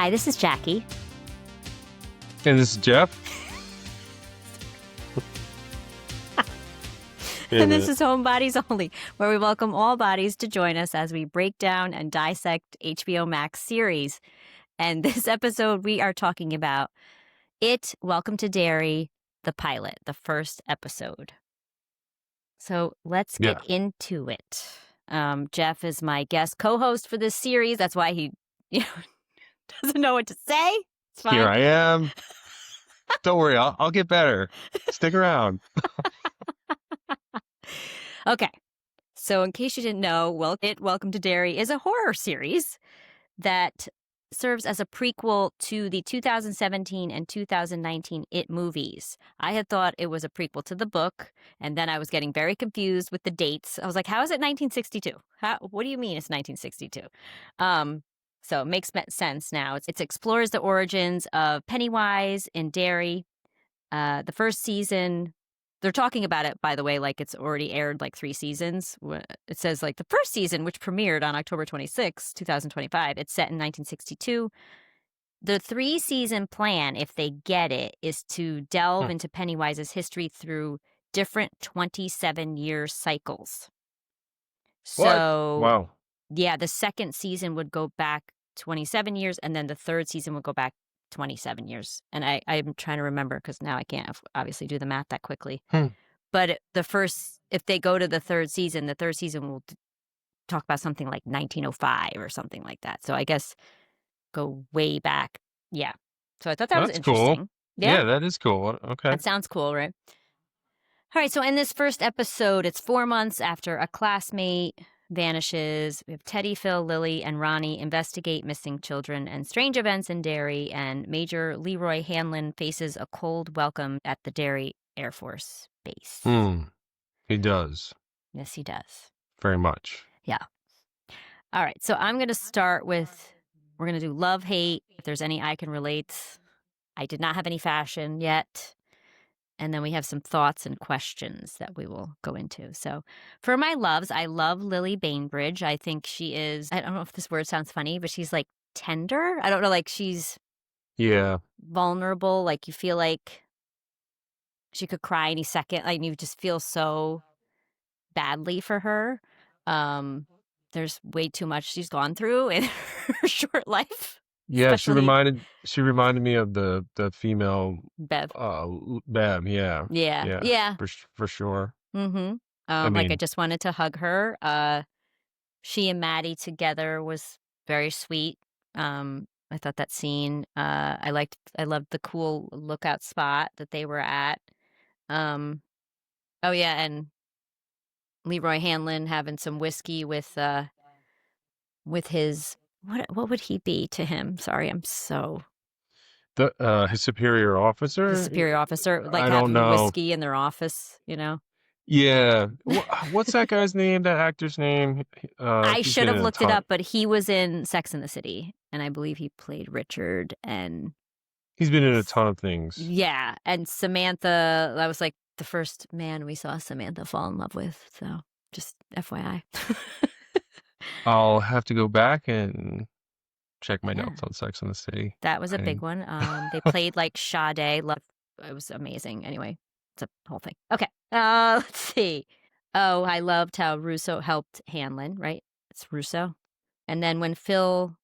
Hi, this is Jackie. And this is Jeff. And this is Homebodies Only, where we welcome all bodies to join us as we break down and dissect HBO MAX series. And this episode, we are talking about It, Welcome to Derry, the pilot, the first episode. So let's get into it. Jeff is my guest co-host for this series. That's why he doesn't know what to say. It's fine. Here I am. Don't worry, I'll get better. Stick around. Okay. So in case you didn't know, Welcome to Derry is a horror series that serves as a prequel to the 2017 and 2019 It movies. I had thought it was a prequel to the book, and then I was getting very confused with the dates. I was like, how is it 1962? What do you mean it's 1962? So it makes sense now. It explores the origins of Pennywise in Derry. The first season, they're talking about it, by the way, like it's already aired like 3 seasons. It says like the first season, which premiered on October 26, 2025, it's set in 1962. The 3-season plan, if they get it, is to delve into Pennywise's history through different 27-year cycles. So, wow. Yeah, the second season would go back 27 years, and then the third season would go back 27 years. And I'm trying to remember because now I can't obviously do the math that quickly. But if they go to the third season will talk about something like 1905 or something like that. So I guess go way back. Yeah. So I thought that was interesting. Cool. Yeah, that is cool. Okay. That sounds cool, right? All right. So in this first episode, it's 4 months after a classmate vanishes. We have Teddy, Phil, Lily, and Ronnie investigate missing children and strange events in Derry, and Major Leroy Hanlon faces a cold welcome at the Derry Air Force Base. He does. Yes, he does. Very much. Yeah. All right. So I'm going to start with, we're going to do love, hate, if there's any I can relate. I did not have any fashion yet. And then we have some thoughts and questions that we will go into. So for my loves, I love Lily Bainbridge. I think she is, I don't know if this word sounds funny, but she's like tender. I don't know, like she's vulnerable. Like you feel like she could cry any second. Like you just feel so badly for her. There's way too much she's gone through in her short life. Yeah, Especially she reminded me of the female Bev. Bev, yeah. Yeah. For sure. Mm-hmm. I just wanted to hug her. She and Maddie together was very sweet. I thought that scene. I loved the cool lookout spot that they were at. And Leroy Hanlon having some whiskey with his what would he be to him? Sorry, I'm so his superior officer. His superior officer, like I having don't know. whiskey in their office, Yeah. What's that guy's name? That actor's name? I should have looked it up, but he was in Sex and the City, and I believe he played Richard. And he's been in a ton of things. Yeah, and Samantha. That was like the first man we saw Samantha fall in love with. So just FYI. I'll have to go back and check my notes on Sex and the City. That was a big one. They played like Sade. It was amazing. Anyway, it's a whole thing. Okay. Let's see. Oh, I loved how Russo helped Hanlon, right? It's Russo. And then when Phil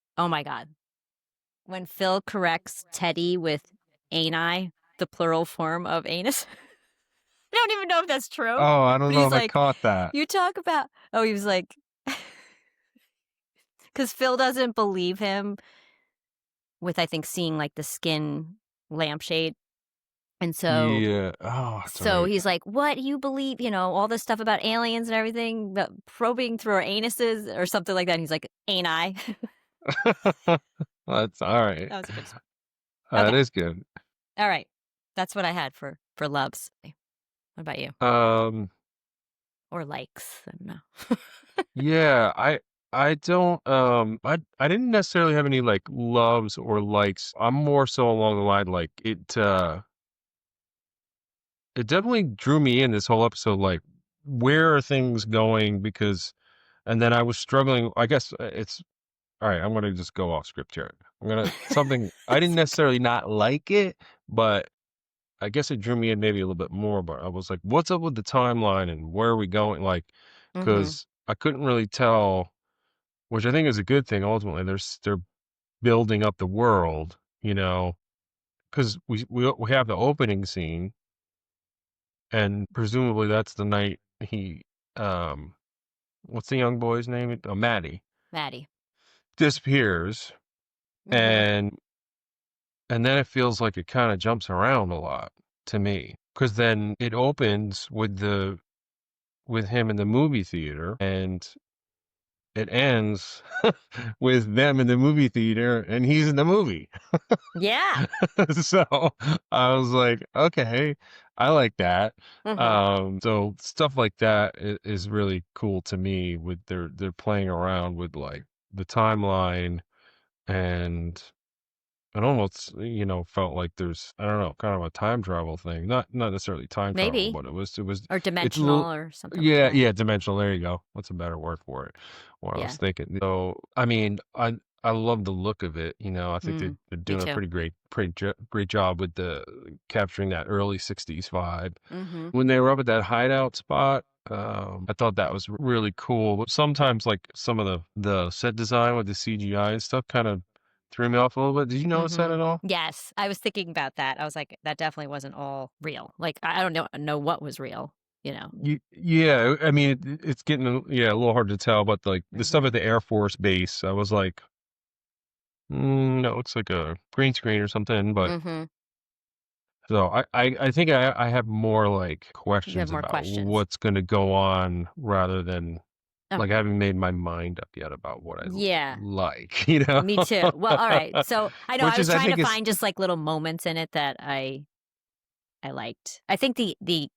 corrects Teddy with ani, the plural form of anus. I don't even know if that's true. Oh, I don't know if I caught that. You talk about, he was like, because Phil doesn't believe him with, I think, seeing like the skin lampshade. And so, he's like, what do you believe, all this stuff about aliens and everything, but probing through our anuses or something like that. And he's like, ani. That's all right. That was a good one. That is good. All right. That's what I had for loves. What about you? Or likes? I don't know. Yeah, I don't I didn't necessarily have any like loves or likes. I'm more so along the line like it definitely drew me in this whole episode, like where are things going, and then I was struggling. I guess it's all right, I'm gonna just go off script here. I'm gonna something I didn't necessarily not like it, but I guess it drew me in maybe a little bit more, but I was like, "What's up with the timeline and where are we going?" Like, Mhm. because I couldn't really tell, which I think is a good thing ultimately. They're building up the world, you know, because we have the opening scene, and presumably that's the night he, um, what's the young boy's name? Maddie Maddie. disappears, Mhm. and then it feels like it kinda jumps around a lot to me, because then it opens with him in the movie theater, and it ends with them in the movie theater, and he's in the movie. Yeah. So, I was like, "Okay, I like that." Mhm. So stuff like that is really cool to me with they're playing around with, like, the timeline, and it almost, felt like there's, I don't know, kind of a time travel thing. Not necessarily time travel, Maybe. but Or it's a little, dimensional or something like yeah, that. yeah, dimensional. There you go. What's a better word for it? What I was Yeah. thinking. So, I mean, I love the look of it. I think Mm. they're Me doing a too. great job with the capturing that early '60s vibe. Mhm. When they were up at that hideout spot, I thought that was really cool. But sometimes, like some of the set design with the CGI and stuff, kind of threw me off a little bit. Did you notice that at Mhm. all? Yes, I was thinking about that. I was like, that definitely wasn't all real. Like, I don't know what was real, you know? Yeah, I mean, it's getting a little hard to tell, but like the stuff at Mhm. the Air Force base, I was like, that looks like a green screen or something. But Mhm. so I think I have more like You have questions more about questions. what's going to go on rather than like Okay. I haven't made my mind up yet about what I Yeah. like, Me too. Well, all right. So, I know I which was is I trying to think is find just, like, little moments in it that I liked. I think the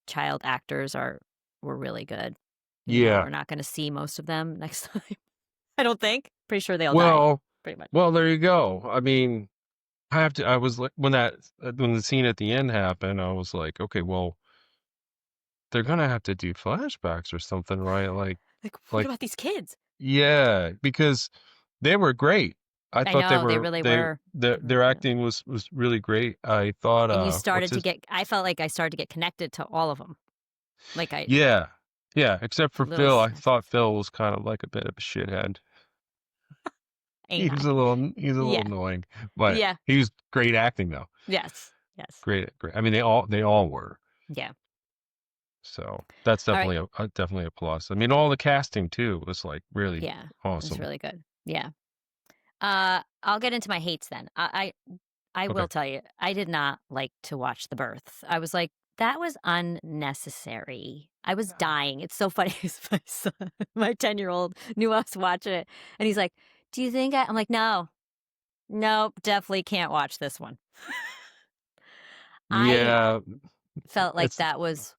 child actors were really good. yeah. We're not gonna see most of them next time. I don't think. Pretty sure they all died, Well, pretty much. there you go. I mean, I was like when the scene at the end happened, I was like, okay, well, they're gonna have to do flashbacks or something, right? Like, what Like, about these kids? yeah, because they were great. I I thought know, they really were. They their really were. acting was really great. I thought, And you what's started to his get I felt like I started to get connected to all of them. Like, I yeah, yeah, except for little Phil. I snippets. thought Phil was kind of like a bit of a shithead. Ain't I? He's a little Yeah. annoying, but Yeah. he was great acting though. Yes. Yes. Great. I mean, they all were. Yeah. So that's All right. definitely a plus. I mean, all the casting too was like really Yeah. It was awesome. really good. Yeah. I'll get into my hates then. I will Okay. tell you, I did not like to watch The Birth. I was like, that was unnecessary. I was dying. It's so funny 'cause my son, my 10-year-old knew I was watching it, and he's like, "Do you think I'm like, "No. Nope, definitely can't watch this one." I Yeah, felt like it's that was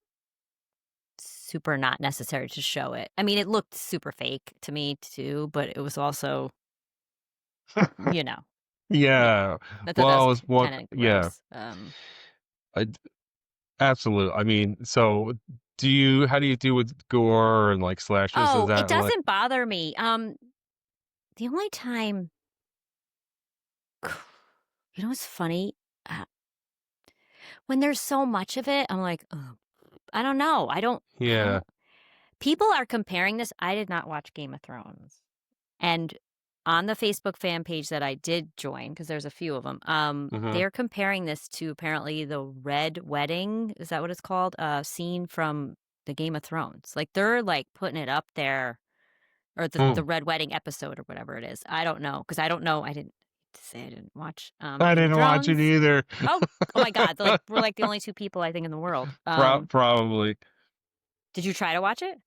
super not necessary to show it. I mean, it looked super fake to me too, but it was also, you know, yeah. yeah. I thought Well, that I was was one, kind of yeah. gross. I absolutely. I mean, so how do you do with gore and like slashes? Is Oh, it that like, doesn't bother me. The only time, it's funny. Uh, when there's so much of it, I'm like, "Ugh." I don't know. I yeah. don't, people are comparing this. I did not watch Game of Thrones. And on the Facebook fan page that I did join, because there's a few of them, Hmm. they're comparing this to apparently the Red Wedding. Is that what it's called? Scene from the Game of Thrones. Like they're like putting it up there, or the Hmm. Red Wedding episode or whatever it is. I don't know because I don't know. I didn't to say I didn't watch I Game of didn't watch it Thrones. either. Oh, oh my God! Like we're like the only two people I think in the world. Probably Did you try to watch it?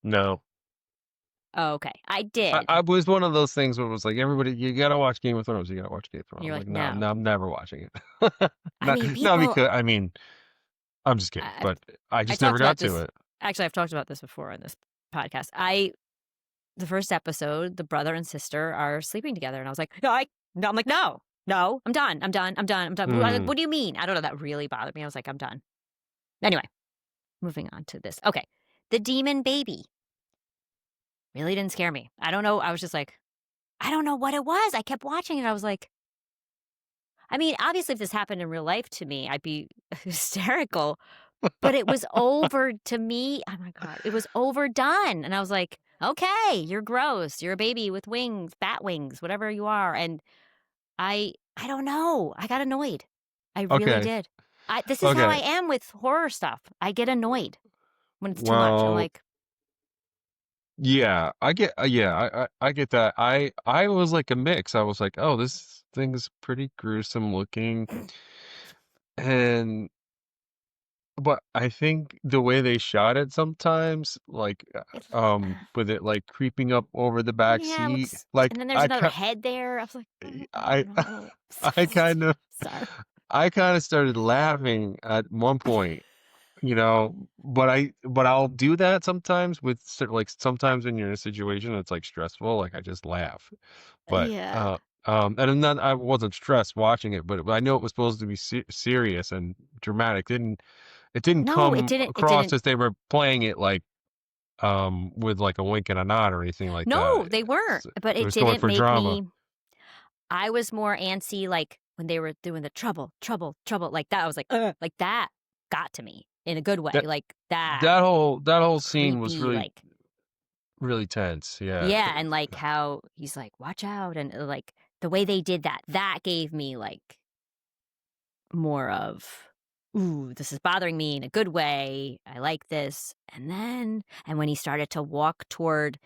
no. Oh, okay, I did. I was one of those things where it was like everybody, you gotta watch Game of Thrones. You gotta watch Game of Thrones. And I'm you're like, like, no, no. no, I'm never watching it. I not mean, not people. because I mean, I'm just kidding, I've but I I just never talked about got to this. it. Actually, I've talked about this before on this podcast. The first episode, the brother and sister are sleeping together, and I was like, no, no, I'm like, no, no, I'm done, I'm done, I'm done, I'm done. I was like, Mm. what do you mean? I don't know. That really bothered me. I was like, I'm done. Anyway, moving on to this. Okay, the demon baby really didn't scare me. I don't know. I was just like, I don't know what it was. I kept watching it. I was like, I mean, obviously, if this happened in real life to me, I'd be hysterical. But it was over to me. Oh my God, it was overdone. And I was like, okay, you're gross. You're a baby with wings, bat wings, whatever you are. And I don't know. I got annoyed. I really Okay. did. This is how I Okay. am with horror stuff. I get annoyed when it's too much. I'm Well, like, yeah, I get yeah, I get that. I was like a mix. I was like, "Oh, this thing's pretty gruesome looking." And but I think the way they shot it sometimes, like, it, with it like creeping up over the back yeah, it seat, looks. like And then there's another head there. I was like, I I don't know. I kind of Sorry. I kind of started laughing at one point, you know, but I'll do that sometimes with like sometimes when you're in a situation that's like stressful, like I just laugh. But Yeah. and I'm not, I wasn't stressed watching it, but I know it was supposed to be serious and dramatic. It didn't No, it come didn't. It across didn't. as they were playing it like with like a wink and a nod or anything like that. No, they weren't. But It it was going didn't for make drama. me. I was more antsy, like when they were doing the trouble, trouble, trouble, like that. I was like, ugh, like that got to me in a good way. That Like that that whole scene was creepy, really like, really tense. Yeah. yeah. And like how he's like, watch out. And like the way they did that, that gave me like more of, ooh, this is bothering me in a good way. I like this. And when he started to walk toward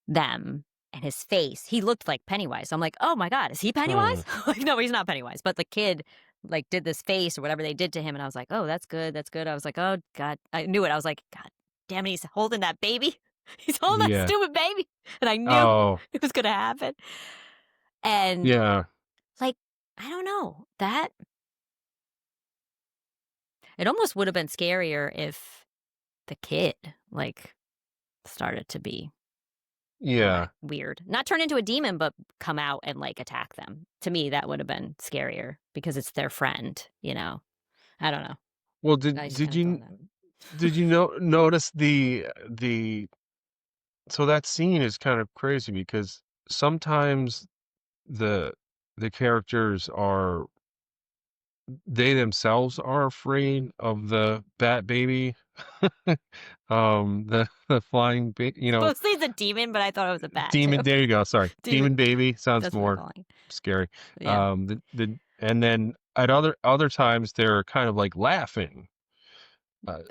them and his face, he looked like Pennywise. I'm like, "Oh my god, is he Hmm. Pennywise?" Like, no, he's not Pennywise, but the kid, like, did this face or whatever they did to him, and I was like, "Oh, that's good, that's good." I was like, "Oh god." I knew it. I was like, "God damn it, he's holding that baby. He's holding that Yeah. stupid baby." And I knew Oh, it was gonna happen. And, yeah. like, I don't know, that it almost would have been scarier if the kid, like, started to be Yeah. weird. Not turn into a demon, but come out and, like, attack them. To me, that would have been scarier because it's their friend, you know? I don't know. Well, I just did kinda thought you that. notice the so that scene is kind of crazy because sometimes the the characters are they themselves are afraid of the bat baby. The flying Mostly it's a demon, but I thought it was a bat too. demon, there you go, sorry. Demon. Demon baby sounds That's what they're more calling it. scary. Yeah. The and then at other times they're kind of like laughing. Uh,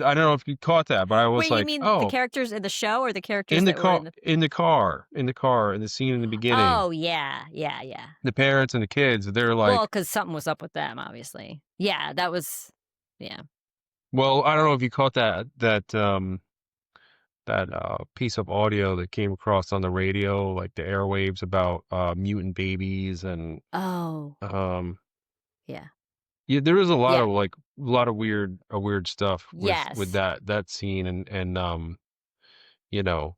I don't know if you caught that, but I was wait, you like, mean the "Oh, characters in the show or the characters that were in the in the car, in the scene in the beginning, Oh, yeah, yeah, yeah. the parents and the kids, they're Well, like, because something was up with them, obviously. Yeah, that was yeah. well, I don't know if you caught that piece of audio that came across on the radio, like the airwaves about mutant babies and Oh, um yeah. yeah, there is a lot Yeah. of like a lot of weird stuff with Yes. that scene and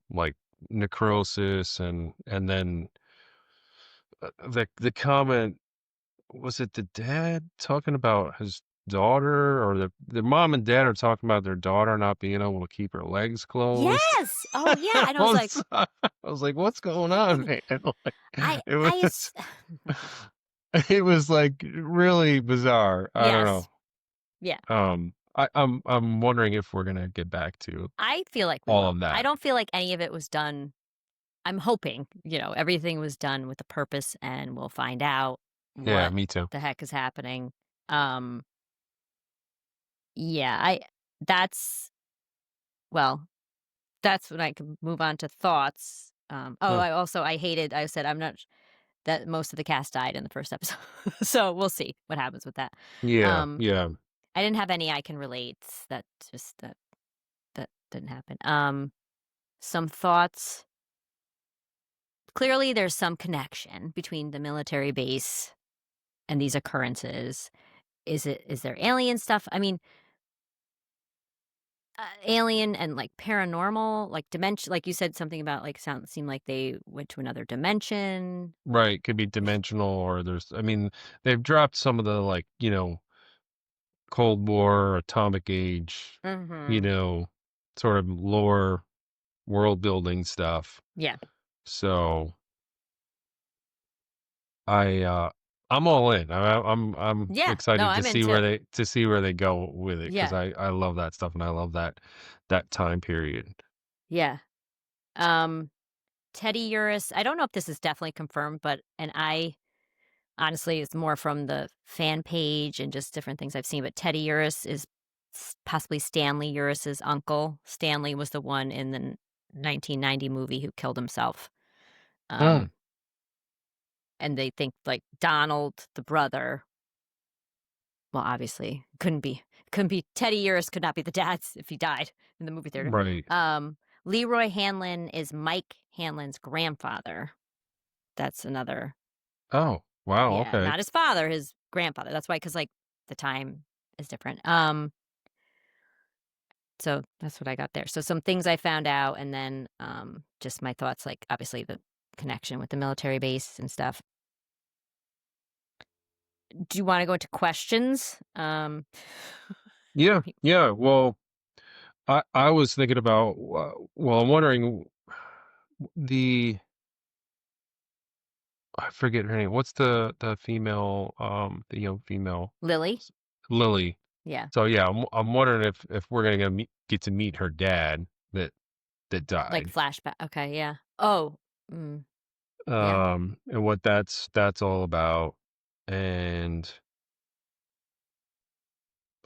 like necrosis and then the comment, was it the dad talking about his daughter or the mom and dad are talking about their daughter not being able to keep her legs closed? Yes! Oh, yeah, I and I was like, was I was like, "What's going on, man?" Like, it I was oh my god. it was, like, really bizarre. I don't Yes. know. Yeah. I'm wondering if we're gonna get back to I feel like we all will. of I that. don't feel like any of it was done. I'm hoping, everything was done with a purpose and we'll find out Yeah, what me too. the heck is happening. Um, yeah, I that's well, that's when I can move on to thoughts. Huh. I hated I said I'm not that most of the cast died in the first episode. So we'll see what happens with that. Yeah, Um, yeah. I didn't have any I can relate. That just that didn't happen. Some thoughts. Clearly, there's some connection between the military base and these occurrences. Is there alien stuff? I mean, alien and like paranormal, like dimension. Like you said something about like sound seemed like they went to another dimension. Right, could be dimensional or I mean, they've dropped some of the like, Cold War, atomic age, you Mm-hmm. know, sort of lore world building stuff. Yeah. So I I'm all in. I'm Yeah. No, excited I'm into. to see where they go with it because Yeah. I love that stuff and I love that time period. Yeah. Um, Teddy Urus, I don't know if this is definitely confirmed, but and I honestly, it's more from the fan page and just different things I've seen, but Teddy Urus is possibly Stanley Urus's uncle. Stanley was the one in the 1990 movie who killed himself. Ah, Um, and they think like Donald, the brother, well, obviously couldn't be Teddy Urus could not be the dad if he died in the movie theater. right. Um, Leroy Hanlon is Mike Hanlon's grandfather. That's another, Oh, wow, yeah, okay. not his father, his grandfather. That's why, because like the time is different. So that's what I got there. So some things I found out, and then just my thoughts, like obviously the connection with the military base and stuff. Do you want to go into questions? Yeah, yeah. Well, I was thinking about well, I'm wondering the I forget her name. What's the female the young female Lily? S- Lily. Yeah. So yeah, I'm wondering if we're gonna get to meet her dad that Like died. flashback. Okay, yeah. Oh, mm, yeah. And what that's all about. And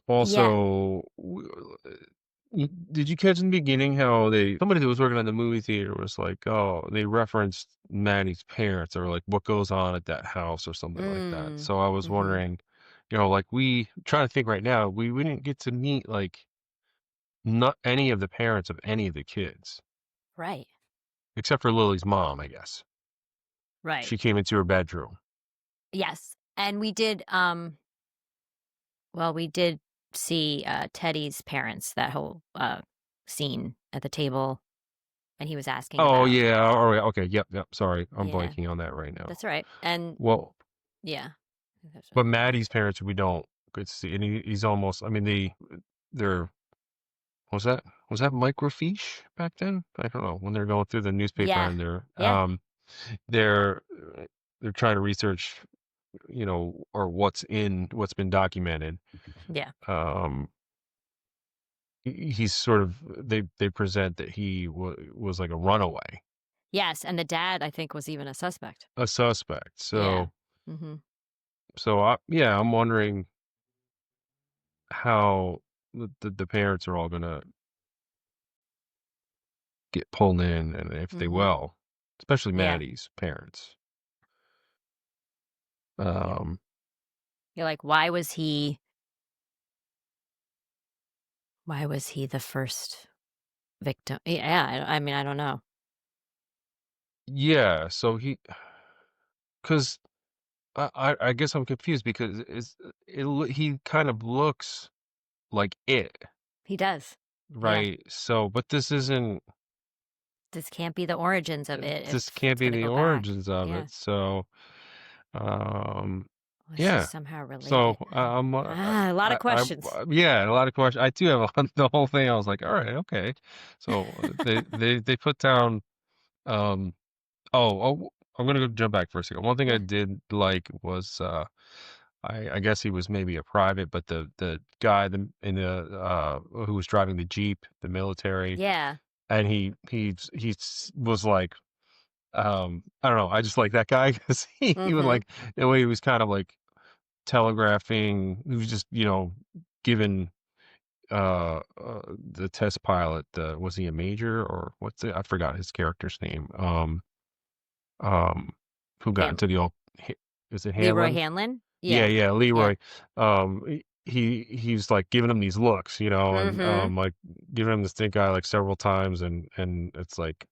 Yeah. also, did you catch in the beginning how somebody that was working at the movie theater was like, oh, they referenced Maddie's parents or like what goes on at that house or something like that. Mm, So I was mhm. wondering, like we trying to think right now, we didn't get to meet like not any of the parents of any of the kids Right. except for Lily's mom, I guess. Right. She came into her bedroom. Yes. And we did, well, we did see, Teddy's parents, that whole, scene at the table, and he was asking Oh about, yeah, all right, okay, yep, yep. Sorry, I'm yeah, blanking on that right now. that's right. And Well, yeah. I think that's but what it is. Maddie's parents, we don't get to see, and he's almost. I mean, they're was that microfiche back then? I don't know when they're going through the newspaper Yeah. and Yeah. they're they're trying to research, or what's been documented. Yeah. Um, he's sort of they present that he was like a runaway, Yes, and the dad, I think, was even a suspect. a suspect. Yeah. So Mhm. yeah, I'm wondering how the parents are all gonna get pulled in, and if they Mhm. will, especially Yeah. Maddie's parents. Yeah. Um, You're like, why was he the first victim? Yeah, I mean, I don't know. yeah, so because I guess I'm confused because he kind of looks like it, He does. Yeah. right? So, but this isn't. This can't be the origins of it This if can't it's be gonna the go back. origins of Yeah. it. So, um, Unless she's yeah. somehow So related. A lot of I questions. yeah, a lot of questions. I do have the whole thing. I was like, all right, okay. So they put down. Um, I'm gonna go jump back for a second. One thing I Yeah. did like was I guess he was maybe a private, but the guy in the who was driving the Jeep, the military, Yeah. and was like, I don't know, I just like that guy because he was Mhm. like the way he was kind of like telegraphing. He was just giving the test pilot. Was he a major or what's it? I forgot his character's name. Um, who got Han into the old? Is it Leroy Hanlon? Hanlon? Yeah, Yeah. yeah, Yeah. Leroy. He's like giving him these looks, and Mhm. like giving him the stink eye like several times, and it's like,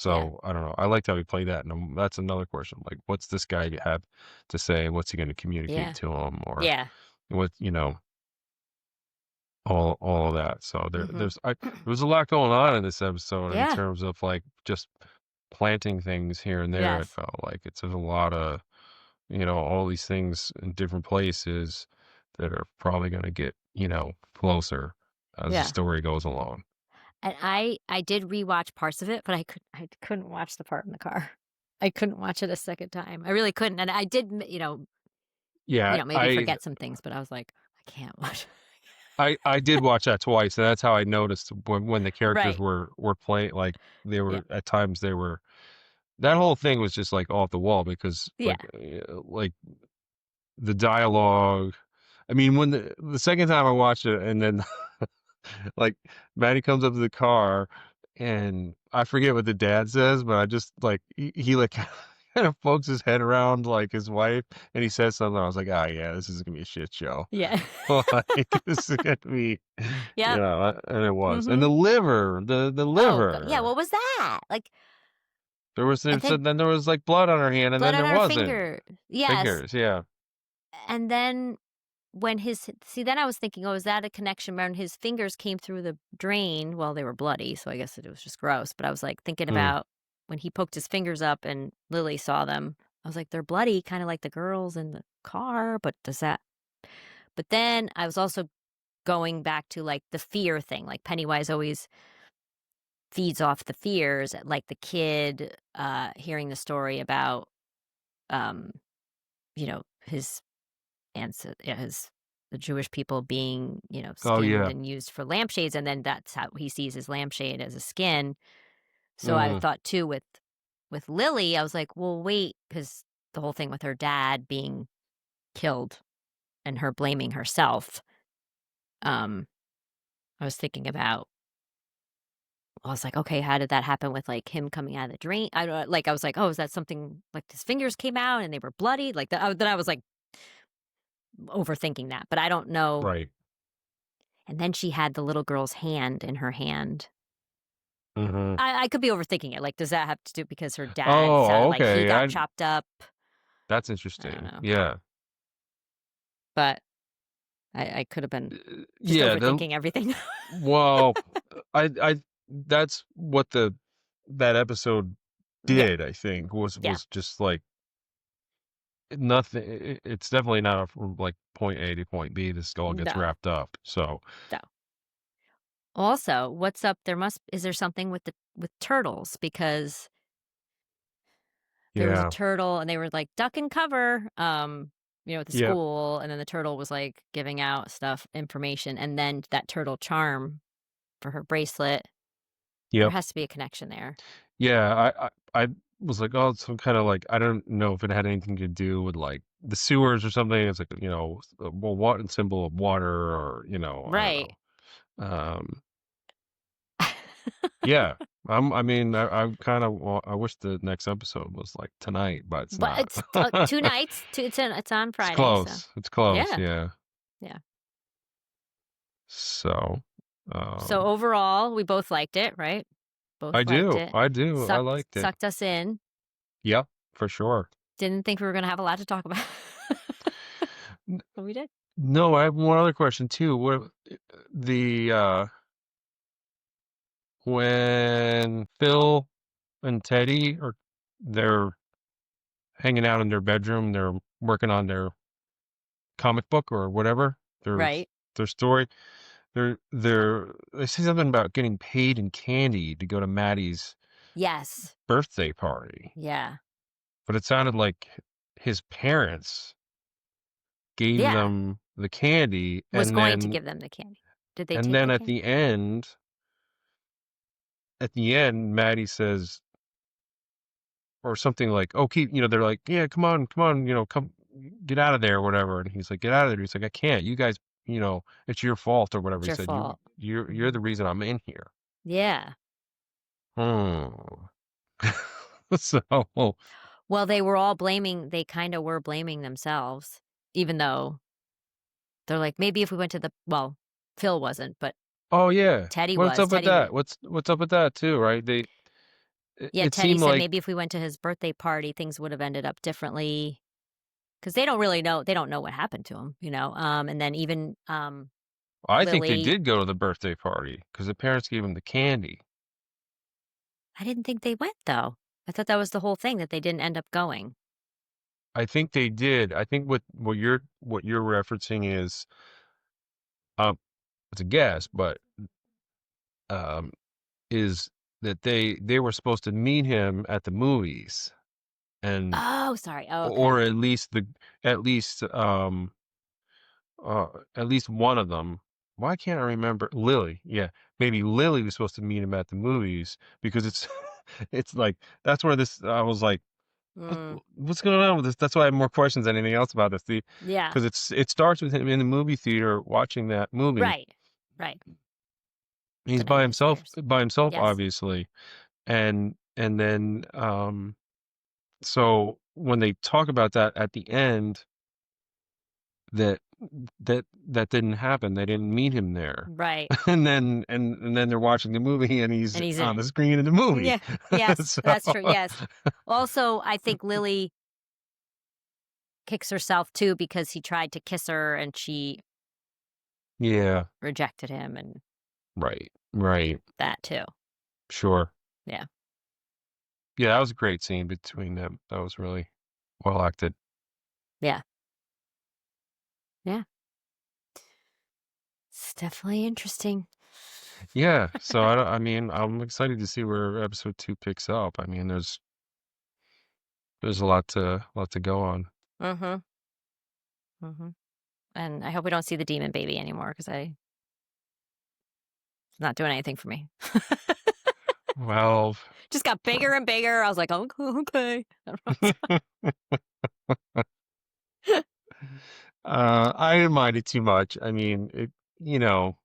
Yeah. so I don't know. I liked how he played that, and that's another question. Like, what's this guy have to say? What's he going to communicate Yeah. to him, or Yeah. what? All of that. So Mhm. there was a lot going on in this episode in Yeah. terms of like just planting things here and there. It Yes. felt like it's a lot of all these things in different places that are probably going to get closer as the Yeah. story goes along. And I did rewatch parts of it, but I couldn't watch the part in the car. I couldn't watch it a second time. I really couldn't, and I did, Yeah, maybe forget some things, but I was like, I can't watch. I did watch that twice, and that's how I noticed when the characters Right. were playing, like, they Yeah. were at times they were that whole thing was just, like, off the wall because, Yeah. like, the dialogue I mean, when the second time I watched it and then, like, Maddie comes up to the car, and I forget what the dad says, but I just, like, he like, kind of pokes his head around, like, his wife, and he says something, I was like, "Oh, yeah, this is gonna be a shit show." Yeah. Like, this is gonna be Yep. and it was. And Mhm. the Oh, go yeah, what liver. was that? Like, and So then then there was, like, blood on her hand, and blood then on there her wasn't. finger. Yes. Fingers, yeah. And then when his see, then I was thinking, "Oh, is that a connection?" When his fingers came through the drain, well, they were bloody, so I guess it was just gross, but I was, like, thinking Mm. about when he poked his fingers up and Lily saw them, I was like, "They're bloody, kinda like the girls in the car, but does that" but then I was also going back to, like, the fear thing, like, Pennywise always feeds off the fears, like the kid, hearing the story about, um, his yeah, his the Jewish people being, Oh, skinned yeah. and used for lampshades, and then that's how he sees his lampshade as a skin. So I Mhm. thought too with Lily, I was like, well, wait, because the whole thing with her dad being killed and her blaming herself. Um, I was thinking about. I was like, okay, how did that happen with like him coming out of the drain? I don't like. I was like, oh, is that something like his fingers came out and they were bloody? Like that. Then I was like overthinking that, but I don't know. Right. And then she had the little girl's hand in her hand. Mhm. I could be overthinking it, like, does that have to do because her dad sounded Oh, like he okay, got chopped up? that's I don't interesting. know, Yeah. but I could have been just Yeah, the overthinking everything. well, I that's what that episode Yeah, did, I think, yeah, was just, like, nothing it's definitely not a from, like, point A to point B, this all gets no, wrapped up, so no. Also, what's up is there something with turtles? Because there was a yeah. turtle and they were, like, "Duck and cover," at the Yep. school, and then the turtle was, like, giving out stuff information, and then that turtle charm for her bracelet. There Yep. has to be a connection there. Yeah, I was like, "Oh, some kinda, like" I don't know if it had anything to do with, like, the sewers or something, it's like, well, what symbol of water or, I don't Right. know. Um, yeah, I mean, I'm kinda well, I wish the next episode was, like, tonight, but it's But not. it's, 2 nights, 2 it's on Friday, so It's close, yeah, yeah. yeah. So, So um overall, we both liked it, right? Both liked it. I do, I Sucked liked it. sucked us in. Yeah, for sure. Didn't think we were gonna have a lot to talk about. N But we did. no, I have one other question too, what the, when Phil and Teddy they're hanging out in their bedroom, they're working on their comic book or whatever, Right. their story. They say something about getting paid in candy to go to Maddie's Yes. birthday party, Yeah. but it sounded like his parents gave Yeah. them the candy, Was going to give them the candy. Did they and take then the candy? at the end, Maddie says or something like, "Oh, keep," they're like, "Yeah, come on, come get out of there," or whatever. And he's like, "Get out of there." He's like, "I can't. You guys, it's your fault," or whatever. It's He your said, fault. You're the Mhm. reason I'm in here." Yeah. Hmm. So, Well, they kinda were blaming themselves, even though they're like, "Maybe if we went to the" well, Phil wasn't, but oh yeah, Teddy what's was. up with Teddy that? w What's up with that too? Right? Yeah, It Teddy seemed said like maybe if we went to his birthday party, things would have ended up differently because they don't really know they don't know what happened to him, and then even, I think they Lily did go to the birthday party because the parents gave him the candy. I didn't think they went, though. I thought that was the whole thing, that they didn't end up going. I think they did. I think what you're referencing is um it's a guess, but is that they were supposed to meet him at the movies, and Oh, sorry. Oh, or okay. at least um at least one of them. Why can't I remember? Lily, yeah, maybe Lily was supposed to meet him at the movies because it's it's like that's where this I was like, Mm, what's going on with this? That's why I have more questions than anything else about this. yeah. Because it starts with him in the movie theater watching that movie. Right. Right. He's The night he disappears. by himself, Yes. obviously, and then so when they talk about that at the end, that that didn't happen. They didn't meet him there. Right. And then they're watching the movie and he's And he's in on it. the screen in the movie. Yeah. Yes, So that's true. Yes. Also, I think Lily kicks herself too because he tried to kiss her and she yeah, rejected him and right. Right. that too. Sure. Yeah. Yeah, that was a great scene between them. That was really well acted. Yeah. Yeah. It's definitely interesting. Yeah, so I mean, I'm excited to see where episode 2 picks up. I mean, there's a lot to go on. Mhm. Mhm. And I hope we don't see the demon baby anymore because it's not doing anything for me. Well, Just got bigger and bigger. I was like, "Oh, okay." I don't know. I didn't mind it too much. I mean, you know,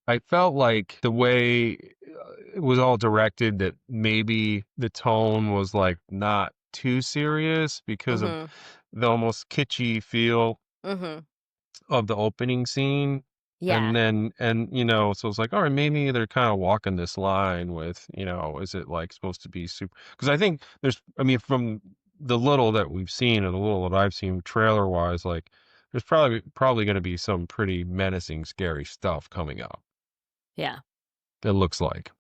I felt like the way it was all directed that maybe the tone was like not too serious because of Mhm. the almost kitschy feel Mhm. of the opening scene. Yeah. And so it's like, all right, maybe they're kind of walking this line with, is it like supposed to be super? Because I think I mean, from the little that we've seen or the little that I've seen trailer wise, like there's probably going to be some pretty menacing, scary stuff coming up. Yeah. It looks like,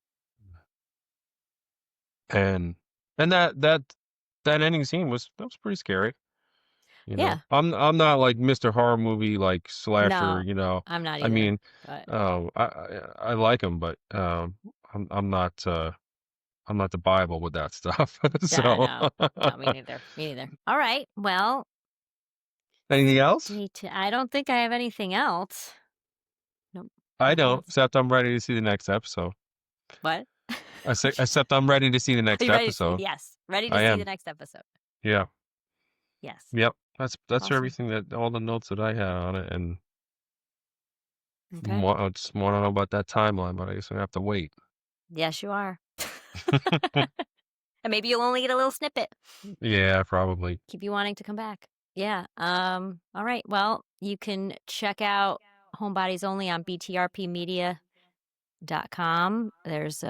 and and that ending scene was pretty scary. Yeah. I'm not like Mr. Horror movie like slasher. No, I'm not I either, mean, but I like them, but I'm not I'm not the Bible with that stuff. yeah, So no. No, me neither. Me neither. All right. Well, anything else? I don't think I have anything else. Nope. I Nothing don't, else. except I'm ready to see the next episode. What? Except I'm ready to see the Are next you ready to see? episode. Yes. Ready to I see the am. next episode. Yeah. Yes. Yep. That's Awesome. everything all the notes that I had on it, and Okay. I just want to know about that timeline, but I guess I have to wait. Yes, you are. And maybe you'll only get a little snippet. Yeah, probably. Keep you wanting to come back. Yeah. All right. Well, you can check out Homebodies Only on btrpmedia.com. There's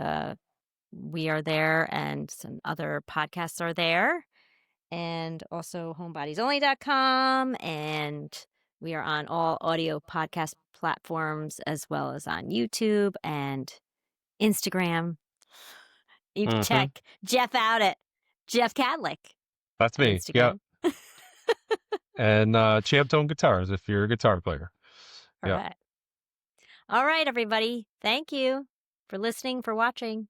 we are there and some other podcasts are there. And also homebodiesonly.com. And we are on all audio podcast platforms as well as on YouTube and Instagram. You can Hmm. check Jeff out at Jeff Cadlick That's at me. Yeah. Instagram. And Champ Tone Guitars if you're a guitar player. All Yeah. right. All right, everybody. Thank you for listening, for watching.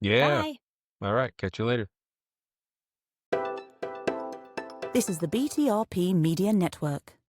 Yeah. Bye. All right. Catch you later. This is the BTRP Media Network.